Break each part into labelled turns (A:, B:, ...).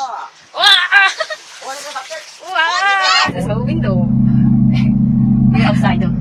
A: gosh! Wow! Wow! There's no window. We're outside though.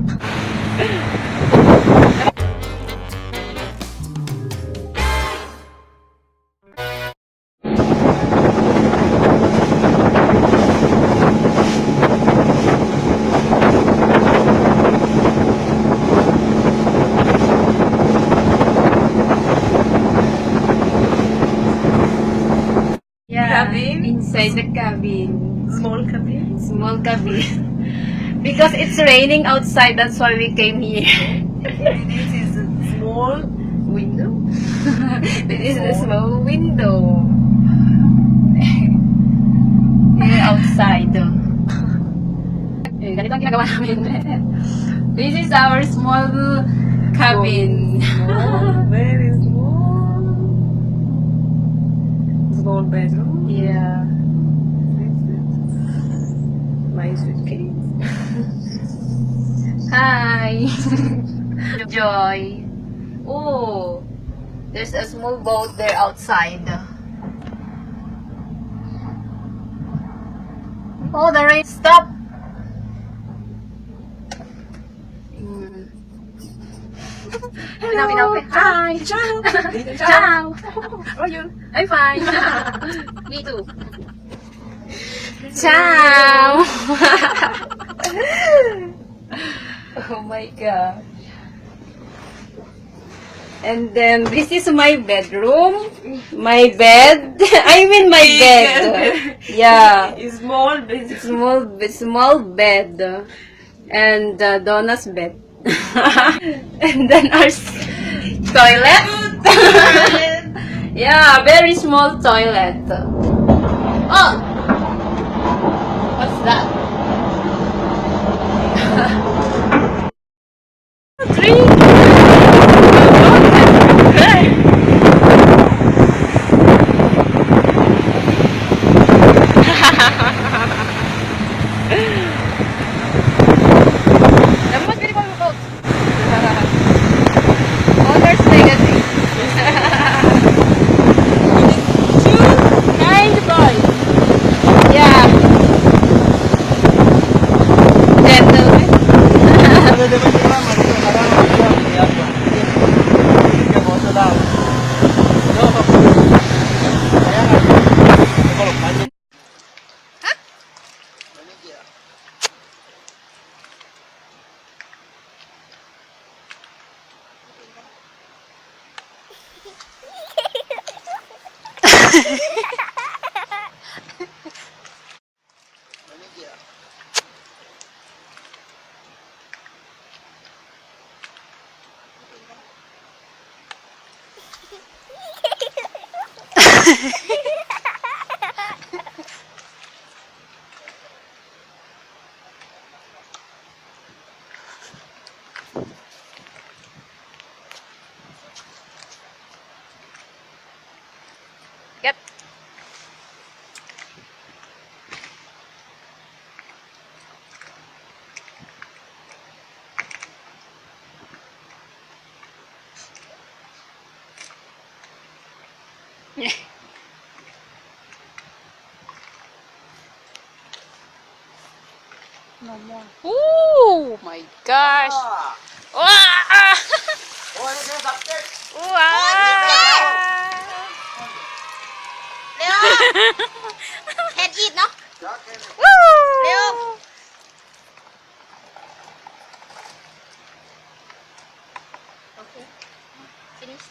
B: Cabin?
A: Inside the cabin.
B: Small cabin?
A: Small cabin. Because it's raining outside, that's why we came here.
B: This is a small window.
A: This is a small window. We're outside. Ganito ang ginagawa namin. This is our small cabin.
B: Small, very small. Small bedroom.
A: Yeah.
B: My suitcase.
A: Hi. Joy. Oh, there's a small boat there outside. Oh, the rain stop. Hello. Hi.
B: Ciao.
A: Ciao.
B: How are you?
A: I'm fine. Me too. Ciao. Oh my god. And then this is my bedroom. My bed. I mean my bed. Yeah.
B: Small bedroom.
A: Small bed. And Donna's bed. And then our toilet. Yeah, very small toilet. Oh! What's that? Tree! The most beautiful boat. Owner's legacy. Two kind boys. Yeah. Gentlemen. Yep. No more. Oh my gosh. Wow. Wow.
C: Can eat, no?
A: Woo.
C: Leo. Okay. Finish.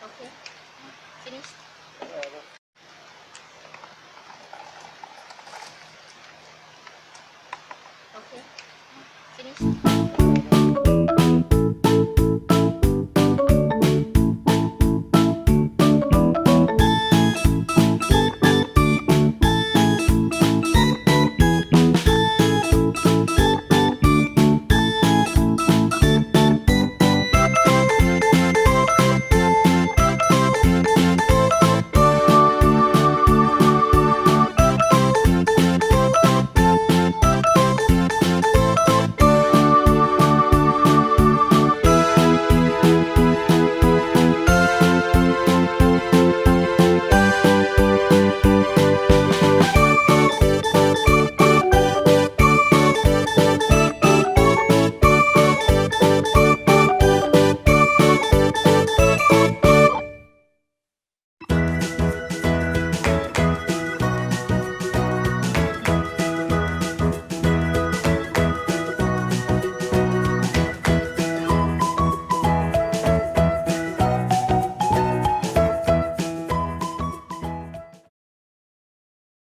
C: Okay. Finish. Okay. Finish.